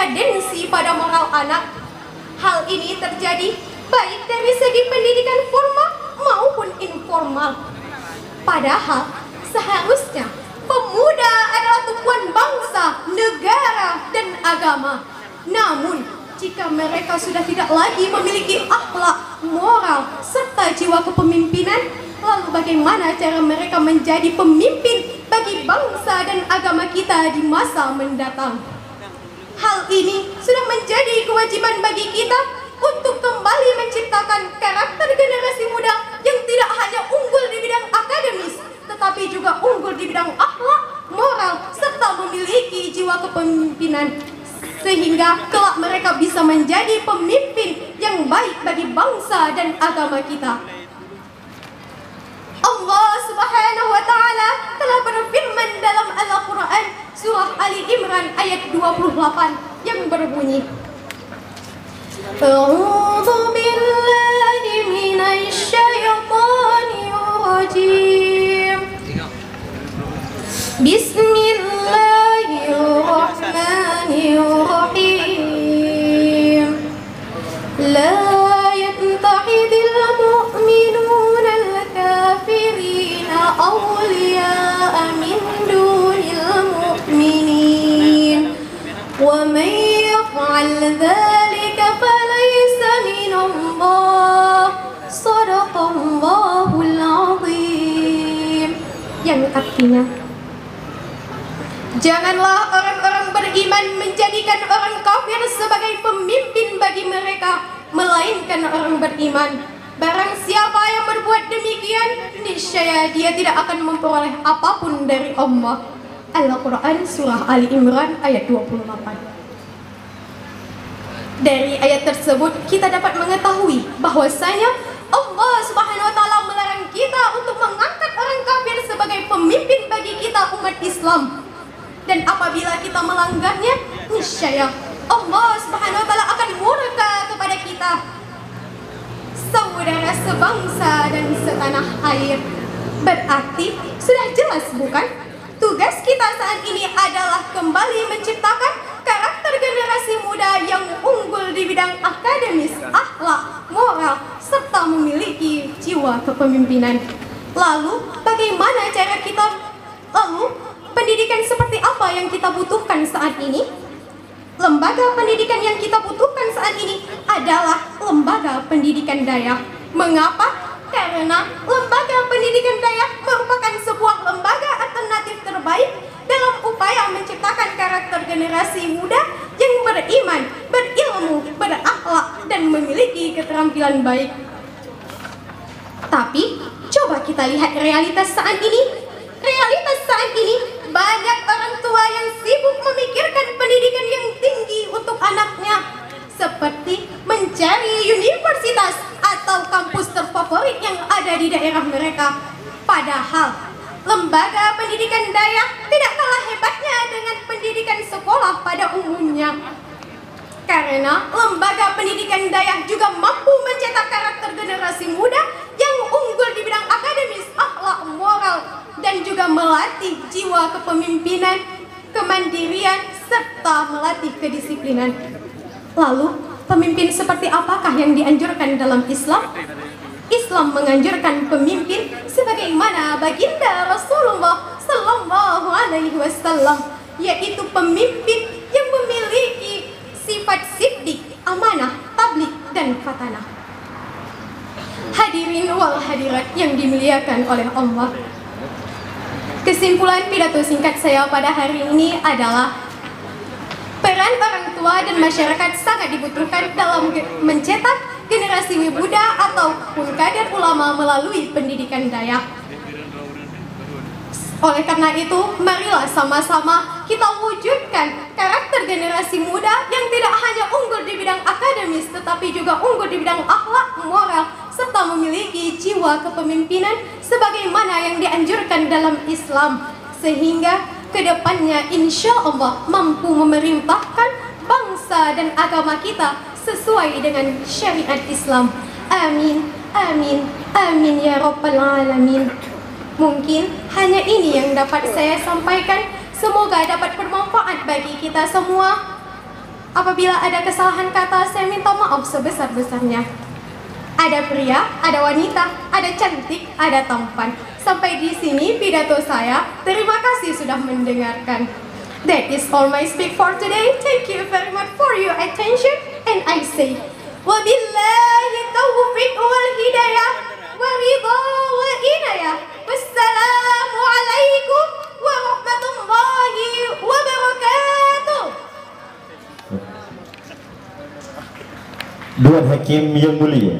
dekadensi pada moral anak. Hal ini terjadi baik dari segi pendidikan formal maupun informal. Padahal seharusnya pemuda adalah tumpuan bangsa, negara, dan agama. Namun, jika mereka sudah tidak lagi memiliki akhlak, moral, serta jiwa kepemimpinan, lalu bagaimana cara mereka menjadi pemimpin bagi bangsa dan agama kita di masa mendatang? Hal ini sudah menjadi kewajiban bagi kita untuk kembali menciptakan karakter generasi muda yang tidak hanya unggul di bidang akademis, tetapi juga unggul di bidang akhlak, moral, serta memiliki jiwa kepemimpinan, sehingga kelak mereka bisa menjadi pemimpin yang baik bagi bangsa dan agama kita. Allah Subhanahu wa Ta'ala telah berfirman dalam Al-Quran surah Ali Imran ayat 28 yang berbunyi, A'udzu billahi minasy syaithanir rajim. Bismillahirrahmanirrahim. La yattakhidhul mu'minuna al-kafirina awliya'a min dunil mu'minin. Wa man yaf'al dhalika falaysa minallah. Shadaqallahul 'azim. Yang artinya, janganlah orang-orang beriman menjadikan orang kafir sebagai pemimpin bagi mereka, melainkan orang beriman. Barang siapa yang berbuat demikian, niscaya dia tidak akan memperoleh apapun dari Allah. Al-Quran surah Ali Imran ayat 28. Dari ayat tersebut kita dapat mengetahui bahwasanya Allah Subhanahu wa Ta'ala melarang kita untuk mengangkat orang kafir sebagai pemimpin bagi kita umat Islam. Dan apabila kita melanggarnya, niscaya Allah Subhanahu wa Ta'ala akan murka kepada kita. Saudara sebangsa dan setanah air, berarti sudah jelas bukan? Tugas kita saat ini adalah kembali menciptakan karakter generasi muda yang unggul di bidang akademis, akhlak, moral, serta memiliki jiwa kepemimpinan. Lalu, bagaimana cara kita? Lalu, pendidikan seperti apa yang kita butuhkan saat ini? Lembaga pendidikan yang kita butuhkan saat ini adalah lembaga pendidikan Dayak. Mengapa? Karena lembaga pendidikan Dayak merupakan sebuah lembaga alternatif terbaik dalam upaya menciptakan karakter generasi muda yang beriman, berilmu, berakhlak, dan memiliki keterampilan baik. Tapi, coba kita lihat realitas saat ini. Realitas saat ini, banyak orang tua yang sibuk memikirkan pendidikan yang tinggi untuk anaknya, seperti mencari universitas atau kampus terfavorit yang ada di daerah mereka. Padahal, lembaga pendidikan Dayak tidak kalah hebatnya dengan pendidikan sekolah pada umumnya. Karena lembaga pendidikan Dayak juga mampu mencetak karakter generasi muda yang unggul di bidang akademis, akhlak, moral, dan juga melatih jiwa kepemimpinan, kemandirian, serta melatih kedisiplinan. Lalu, pemimpin seperti apakah yang dianjurkan dalam Islam? Islam menganjurkan pemimpin sebagaimana baginda Rasulullah Sallallahu Alaihi Wasallam, yaitu pemimpin yang memiliki sifat siddiq, amanah, tabligh, dan fatanah. Hadirin wal hadirat yang dimuliakan oleh Allah, kesimpulan pidato singkat saya pada hari ini adalah peran orang tua dan masyarakat sangat dibutuhkan dalam mencetak generasi muda ataupun kader ulama melalui pendidikan Dayak. Oleh karena itu, marilah sama-sama kita wujudkan karakter generasi muda yang tidak hanya unggul di bidang akademis, tetapi juga unggul di bidang akhlak, moral, serta memiliki jiwa kepemimpinan sebagaimana yang dianjurkan dalam Islam, sehingga kedepannya insya Allah mampu memerintahkan bangsa dan agama kita sesuai dengan syariat Islam. Amin, amin, amin ya Rabbal Alamin. Mungkin hanya ini yang dapat saya sampaikan. Semoga dapat bermanfaat bagi kita semua. Apabila ada kesalahan kata, saya minta maaf sebesar-besarnya. Ada pria, ada wanita, ada cantik, ada tampan. Sampai di sini pidato saya. Terima kasih sudah mendengarkan. That is all my speak for today. Thank you very much for your attention. And I say, wabillahi taufiq wal hidayah, waridha wa inayah. Wassalamualaikum warahmatullahi wabarakatuh. Dewan Hakim yang mulia,